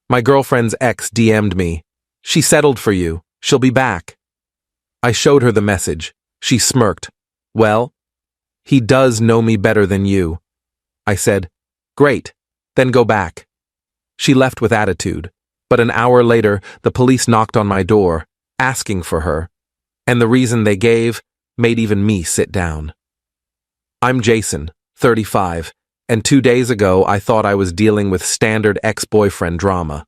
My girlfriend's ex DM'd me. She settled for you. She'll be back. I showed her the message. She smirked. Well, he does know me better than you. I said, great, then go back. She left with attitude, but an hour later, the police knocked on my door, asking for her, and the reason they gave made even me sit down. I'm Jason, 35, and 2 days ago I thought I was dealing with standard ex-boyfriend drama.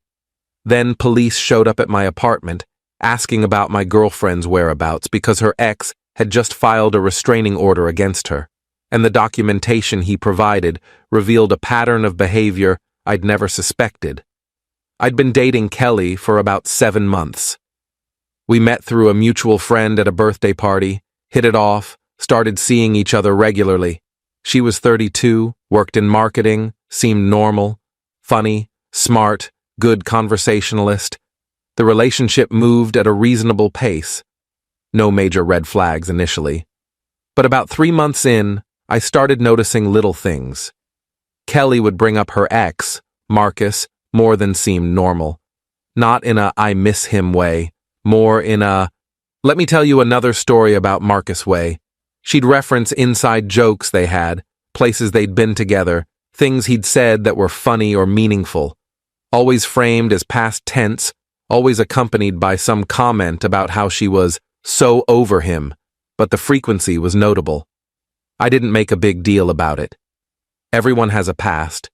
Then police showed up at my apartment, asking about my girlfriend's whereabouts because her ex had just filed a restraining order against her, and the documentation he provided revealed a pattern of behavior I'd never suspected. I'd been dating Kelly for about 7 months. We met through a mutual friend at a birthday party, hit it off, started seeing each other regularly. She was 32, worked in marketing, seemed normal, funny, smart, good conversationalist. The relationship moved at a reasonable pace. No major red flags initially. But about 3 months in, I started noticing little things. Kelly would bring up her ex, Marcus, more than seemed normal. Not in a I miss him way, more in a let me tell you another story about Marcus way. She'd reference inside jokes they had, places they'd been together, things he'd said that were funny or meaningful. Always framed as past tense, always accompanied by some comment about how she was so over him, but the frequency was notable. I didn't make a big deal about it. Everyone has a past.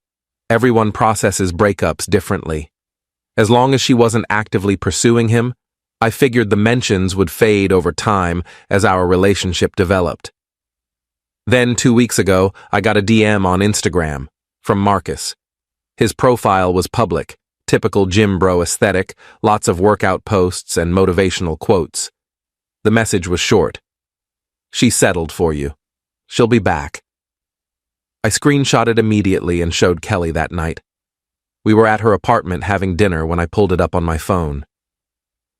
Everyone processes breakups differently. As long as she wasn't actively pursuing him, I figured the mentions would fade over time as our relationship developed. Then 2 weeks ago, I got a DM on Instagram from Marcus. His profile was public, typical gym bro aesthetic, lots of workout posts and motivational quotes. The message was short. She settled for you. She'll be back. I screenshotted immediately and showed Kelly that night. We were at her apartment having dinner when I pulled it up on my phone.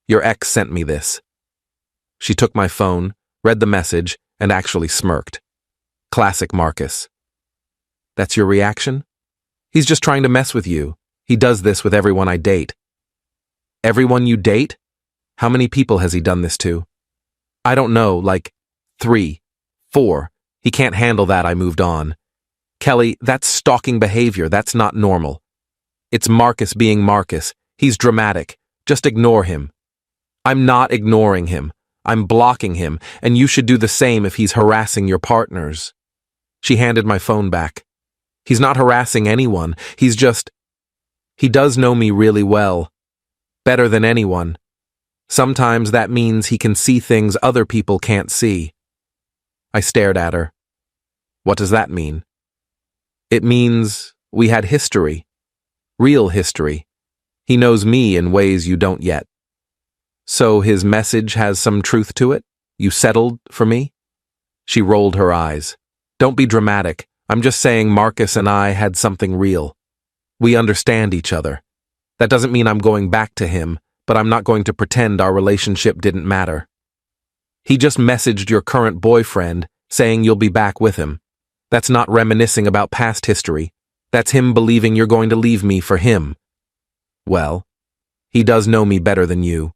Your ex sent me this. She took my phone, read the message, and actually smirked. Classic Marcus. That's your reaction? He's just trying to mess with you. He does this with everyone I date. Everyone you date? How many people has he done this to? I don't know, like 3, 4. He can't handle that, I moved on. Kelly, that's stalking behavior, that's not normal. It's Marcus being Marcus. He's dramatic. Just ignore him. I'm not ignoring him. I'm blocking him, and you should do the same if he's harassing your partners. She handed my phone back. He's not harassing anyone. He does know me really well. Better than anyone. Sometimes that means he can see things other people can't see. I stared at her. What does that mean? It means we had history. Real history. He knows me in ways you don't yet. So his message has some truth to it? You settled for me? She rolled her eyes. Don't be dramatic. I'm just saying Marcus and I had something real. We understand each other. That doesn't mean I'm going back to him, but I'm not going to pretend our relationship didn't matter. He just messaged your current boyfriend, saying you'll be back with him. That's not reminiscing about past history. That's him believing you're going to leave me for him. Well, he does know me better than you.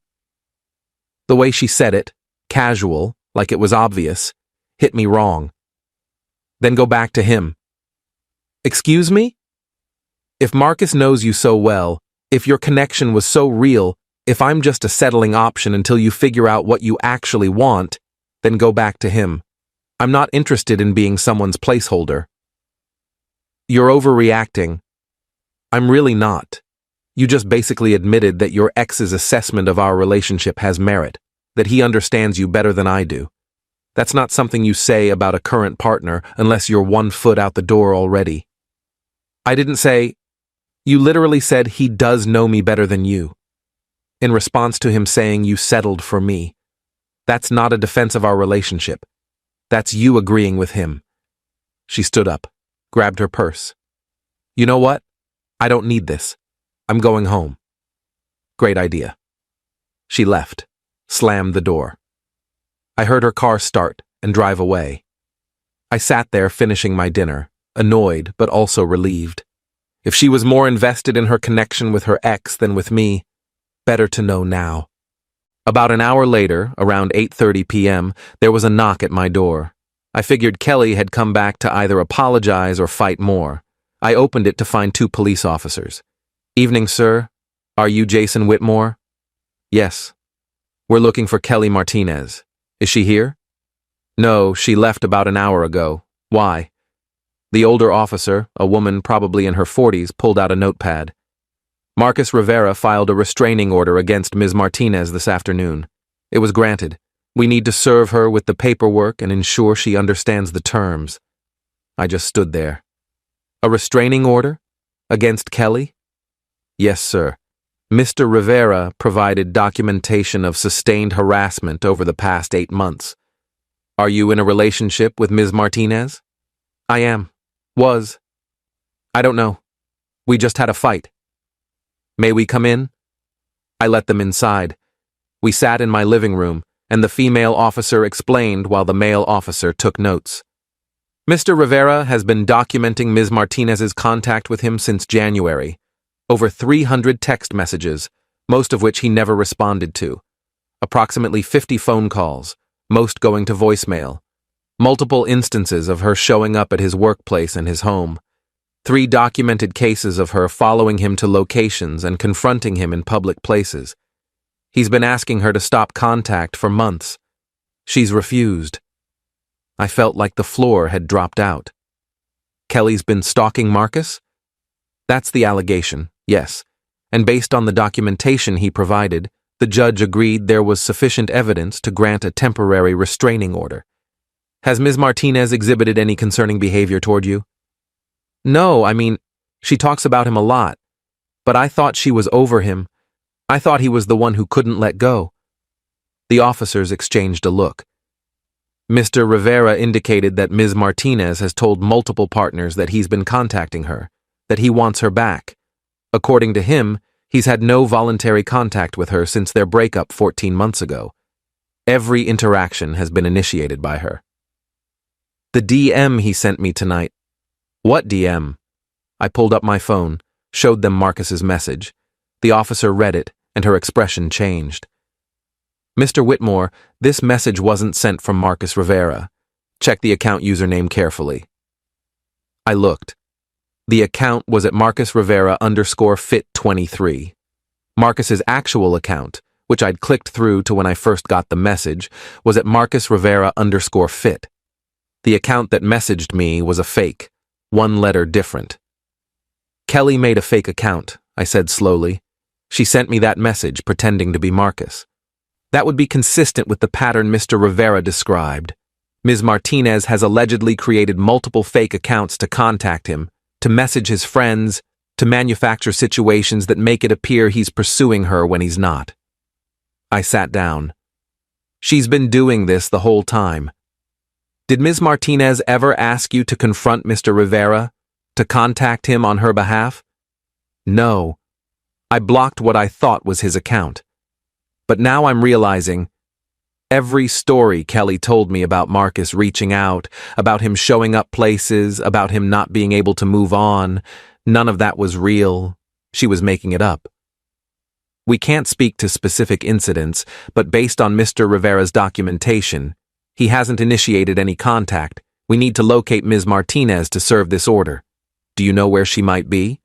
The way she said it, casual, like it was obvious, hit me wrong. Then go back to him. Excuse me? If Marcus knows you so well, if your connection was so real, if I'm just a settling option until you figure out what you actually want, then go back to him. I'm not interested in being someone's placeholder. You're overreacting. I'm really not. You just basically admitted that your ex's assessment of our relationship has merit, that he understands you better than I do. That's not something you say about a current partner unless you're 1 foot out the door already. I didn't say, you literally said he does know me better than you. In response to him saying you settled for me. That's not a defense of our relationship. That's you agreeing with him. She stood up, grabbed her purse. You know what? I don't need this. I'm going home. Great idea. She left, slammed the door. I heard her car start and drive away. I sat there finishing my dinner, annoyed but also relieved. If she was more invested in her connection with her ex than with me, better to know now. About an hour later, around 8:30 p.m., there was a knock at my door. I figured Kelly had come back to either apologize or fight more. I opened it to find 2 police officers. "Evening, sir. Are you Jason Whitmore?" "Yes. We're looking for Kelly Martinez. Is she here?" "No, she left about an hour ago. Why?" The older officer, a woman probably in her 40s, pulled out a notepad. "Marcus Rivera filed a restraining order against Ms. Martinez this afternoon. It was granted. We need to serve her with the paperwork and ensure she understands the terms." I just stood there. "A restraining order? Against Kelly?" "Yes, sir. Mr. Rivera provided documentation of sustained harassment over the past 8 months. Are you in a relationship with Ms. Martinez?" "I am. Was. I don't know. We just had a fight." "May we come in?" I let them inside. We sat in my living room, and the female officer explained while the male officer took notes. "Mr. Rivera has been documenting Ms. Martinez's contact with him since January. Over 300 text messages, most of which he never responded to. Approximately 50 phone calls, most going to voicemail. Multiple instances of her showing up at his workplace and his home. 3 documented cases of her following him to locations and confronting him in public places. He's been asking her to stop contact for months. She's refused." I felt like the floor had dropped out. "Kelly's been stalking Marcus?" "That's the allegation, yes. And based on the documentation he provided, the judge agreed there was sufficient evidence to grant a temporary restraining order. Has Ms. Martinez exhibited any concerning behavior toward you?" "No, I mean, she talks about him a lot. But I thought she was over him. I thought he was the one who couldn't let go." The officers exchanged a look. "Mr. Rivera indicated that Ms. Martinez has told multiple partners that he's been contacting her, that he wants her back. According to him, he's had no voluntary contact with her since their breakup 14 months ago. Every interaction has been initiated by her." "The DM he sent me tonight." "What DM?" I pulled up my phone, showed them Marcus's message. The officer read it, and her expression changed. "Mr. Whitmore, this message wasn't sent from Marcus Rivera. Check the account username carefully." I looked. The account was at Marcus Rivera _fit23. Marcus's actual account, which I'd clicked through to when I first got the message, was at Marcus Rivera _fit. The account that messaged me was a fake, 1 letter different. "Kelly made a fake account," I said slowly. "She sent me that message pretending to be Marcus. That would be consistent with the pattern Mr. Rivera described. Ms. Martinez has allegedly created multiple fake accounts to contact him, to message his friends, to manufacture situations that make it appear he's pursuing her when he's not." I sat down. "She's been doing this the whole time. Did Ms. Martinez ever ask you to confront Mr. Rivera, to contact him on her behalf?" "No. I blocked what I thought was his account. But now I'm realizing every story Kelly told me about Marcus reaching out, about him showing up places, about him not being able to move on, none of that was real. She was making it up. We can't speak to specific incidents, but based on Mr. Rivera's documentation, he hasn't initiated any contact. We need to locate Ms. Martinez to serve this order. Do you know where she might be?"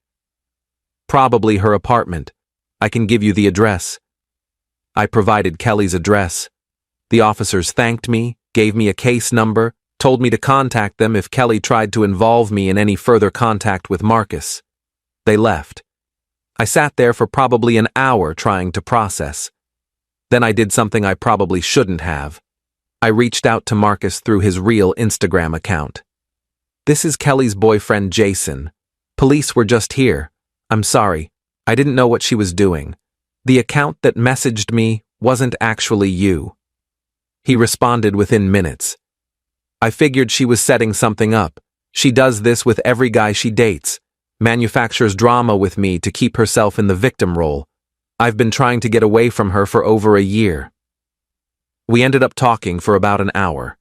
"Probably her apartment. I can give you the address." I provided Kelly's address. The officers thanked me, gave me a case number, told me to contact them if Kelly tried to involve me in any further contact with Marcus. They left. I sat there for probably an hour trying to process. Then I did something I probably shouldn't have. I reached out to Marcus through his real Instagram account. "This is Kelly's boyfriend, Jason. Police were just here. I'm sorry. I didn't know what she was doing. The account that messaged me wasn't actually you." He responded within minutes. "I figured she was setting something up. She does this with every guy she dates. Manufactures drama with me to keep herself in the victim role. I've been trying to get away from her for over a year." We ended up talking for about an hour.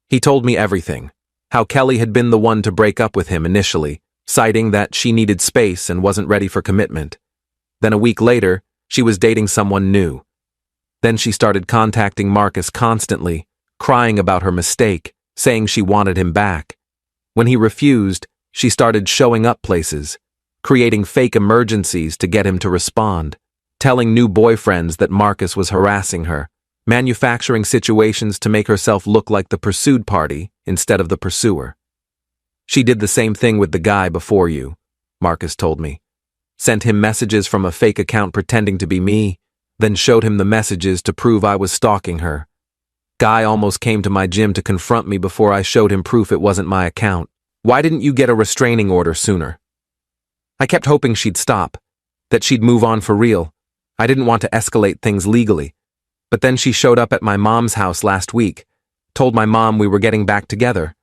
He told me everything. How Kelly had been the one to break up with him initially, citing that she needed space and wasn't ready for commitment. Then a week later, she was dating someone new. Then she started contacting Marcus constantly, crying about her mistake, saying she wanted him back. When he refused, she started showing up places, creating fake emergencies to get him to respond, telling new boyfriends that Marcus was harassing her, manufacturing situations to make herself look like the pursued party instead of the pursuer. She did the same thing with the guy before you, Marcus told me. Sent him messages from a fake account pretending to be me, then showed him the messages to prove I was stalking her. Guy almost came to my gym to confront me before I showed him proof it wasn't my account. Why didn't you get a restraining order sooner? I kept hoping she'd stop, that she'd move on for real. I didn't want to escalate things legally. But then she showed up at my mom's house last week, told my mom we were getting back together.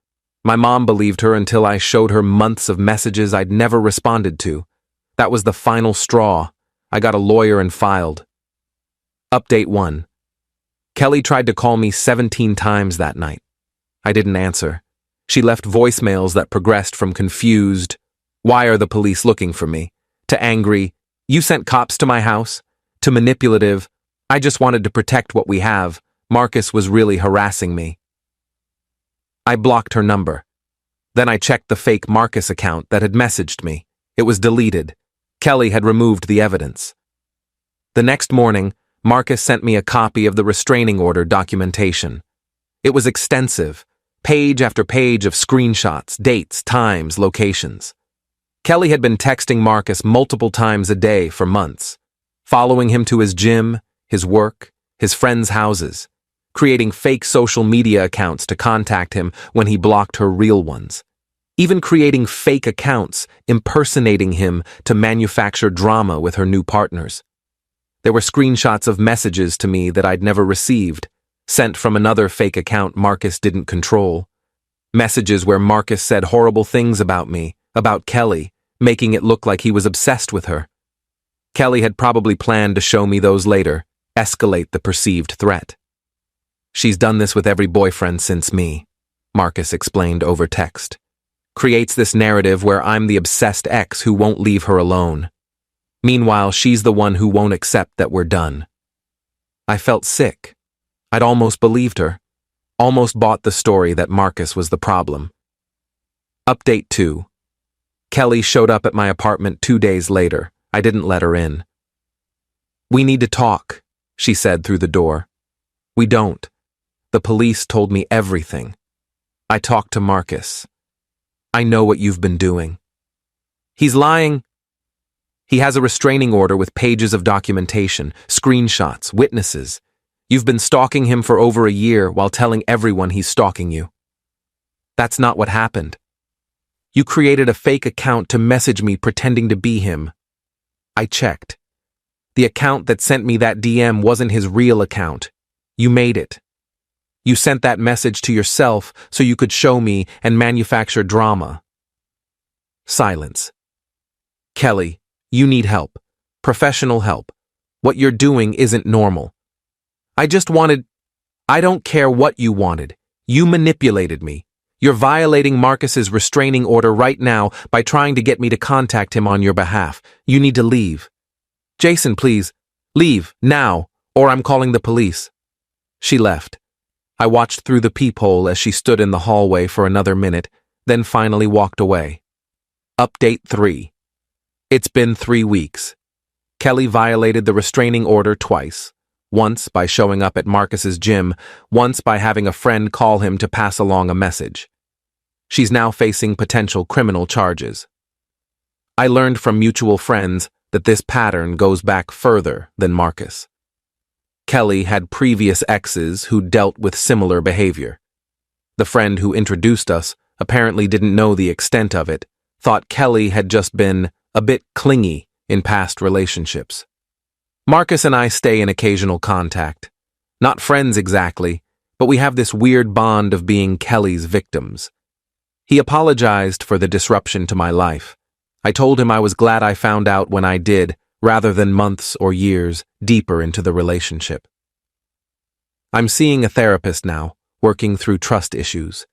My mom believed her until I showed her months of messages I'd never responded to. That was the final straw. I got a lawyer and filed. Update 1. Kelly tried to call me 17 times that night. I didn't answer. She left voicemails that progressed from confused, "Why are the police looking for me?" to angry, "You sent cops to my house?" to manipulative, "I just wanted to protect what we have. Marcus was really harassing me." I blocked her number. Then I checked the fake Marcus account that had messaged me. It was deleted. Kelly had removed the evidence. The next morning, Marcus sent me a copy of the restraining order documentation. It was extensive, page after page of screenshots, dates, times, locations. Kelly had been texting Marcus multiple times a day for months, following him to his gym, his work, his friends' houses, creating fake social media accounts to contact him when he blocked her real ones, even creating fake accounts impersonating him to manufacture drama with her new partners. There were screenshots of messages to me that I'd never received, sent from another fake account Marcus didn't control. Messages where Marcus said horrible things about me, about Kelly, making it look like he was obsessed with her. Kelly had probably planned to show me those later, escalate the perceived threat. "She's done this with every boyfriend since me," Marcus explained over text. "Creates this narrative where I'm the obsessed ex who won't leave her alone. Meanwhile, she's the one who won't accept that we're done." I felt sick. I'd almost believed her, almost bought the story that Marcus was the problem. Update 2. Kelly showed up at my apartment 2 days later. I didn't let her in. "We need to talk," she said through the door. "We don't. The police told me everything. I talked to Marcus. I know what you've been doing." "He's lying." "He has a restraining order with pages of documentation, screenshots, witnesses. You've been stalking him for over a year while telling everyone he's stalking you." "That's not what happened. You created a fake account to message me pretending to be him." I checked. The account that sent me that DM wasn't his real account. You made it. You sent that message to yourself so you could show me and manufacture drama. Silence. "Kelly, you need help. Professional help. What you're doing isn't normal." I don't care what you wanted. You manipulated me. You're violating Marcus's restraining order right now by trying to get me to contact him on your behalf. You need to leave. "Jason, please, leave, now, or I'm calling the police." She left. I watched through the peephole as she stood in the hallway for another minute, then finally walked away. Update 3. It's been 3 weeks. Kelly violated the restraining order twice. Once by showing up at Marcus's gym, once by having a friend call him to pass along a message. She's now facing potential criminal charges. I learned from mutual friends that this pattern goes back further than Marcus. Kelly had previous exes who dealt with similar behavior. The friend who introduced us apparently didn't know the extent of it, thought Kelly had just been a bit clingy in past relationships. Marcus and I stay in occasional contact. Not friends exactly, but we have this weird bond of being Kelly's victims. He apologized for the disruption to my life. I told him I was glad I found out when I did, rather than months or years deeper into the relationship. I'm seeing a therapist now, working through trust issues.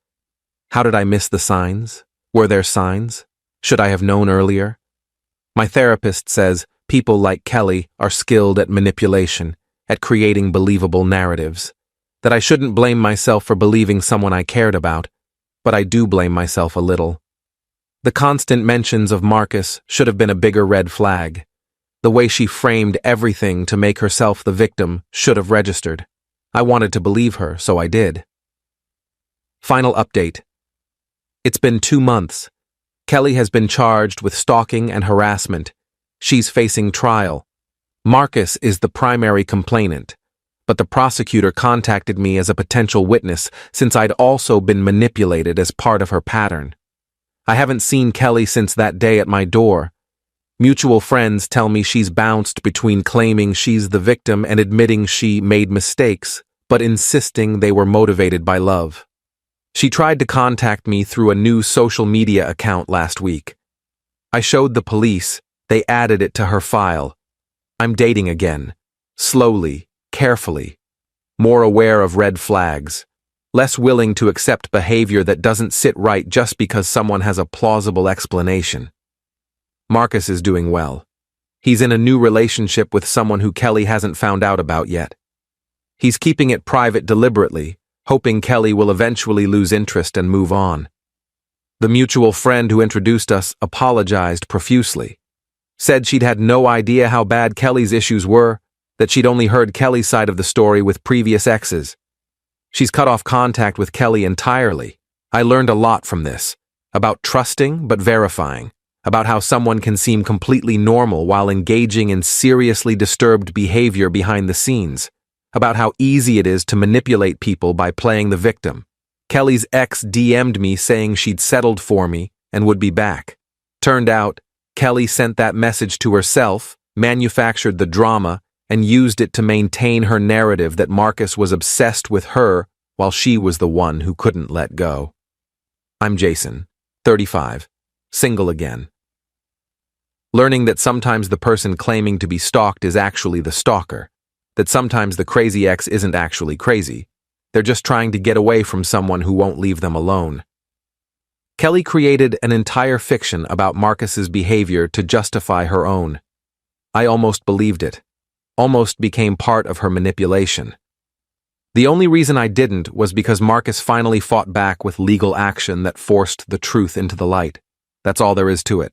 How did I miss the signs? Were there signs? Should I have known earlier? My therapist says people like Kelly are skilled at manipulation, at creating believable narratives. That I shouldn't blame myself for believing someone I cared about, but I do blame myself a little. The constant mentions of Marcus should have been a bigger red flag. The way she framed everything to make herself the victim should have registered. I wanted to believe her, so I did. Final update. It's been 2 months. Kelly has been charged with stalking and harassment. She's facing trial. Marcus is the primary complainant, but the prosecutor contacted me as a potential witness since I'd also been manipulated as part of her pattern. I haven't seen Kelly since that day at my door. Mutual friends tell me she's bounced between claiming she's the victim and admitting she made mistakes, but insisting they were motivated by love. She tried to contact me through a new social media account last week. I showed the police, they added it to her file. I'm dating again. Slowly, carefully. More aware of red flags. Less willing to accept behavior that doesn't sit right just because someone has a plausible explanation. Marcus is doing well. He's in a new relationship with someone who Kelly hasn't found out about yet. He's keeping it private deliberately, hoping Kelly will eventually lose interest and move on. The mutual friend who introduced us apologized profusely. Said she'd had no idea how bad Kelly's issues were, that she'd only heard Kelly's side of the story with previous exes. She's cut off contact with Kelly entirely. I learned a lot from this, about trusting but verifying, about how someone can seem completely normal while engaging in seriously disturbed behavior behind the scenes, about how easy it is to manipulate people by playing the victim. Kelly's ex DM'd me saying she'd settled for me and would be back. Turned out, Kelly sent that message to herself, manufactured the drama, and used it to maintain her narrative that Marcus was obsessed with her while she was the one who couldn't let go. I'm Jason, 35, single again. Learning that sometimes the person claiming to be stalked is actually the stalker, that sometimes the crazy ex isn't actually crazy, they're just trying to get away from someone who won't leave them alone. Kelly created an entire fiction about Marcus's behavior to justify her own. I almost believed it. Almost became part of her manipulation. The only reason I didn't was because Marcus finally fought back with legal action that forced the truth into the light. That's all there is to it.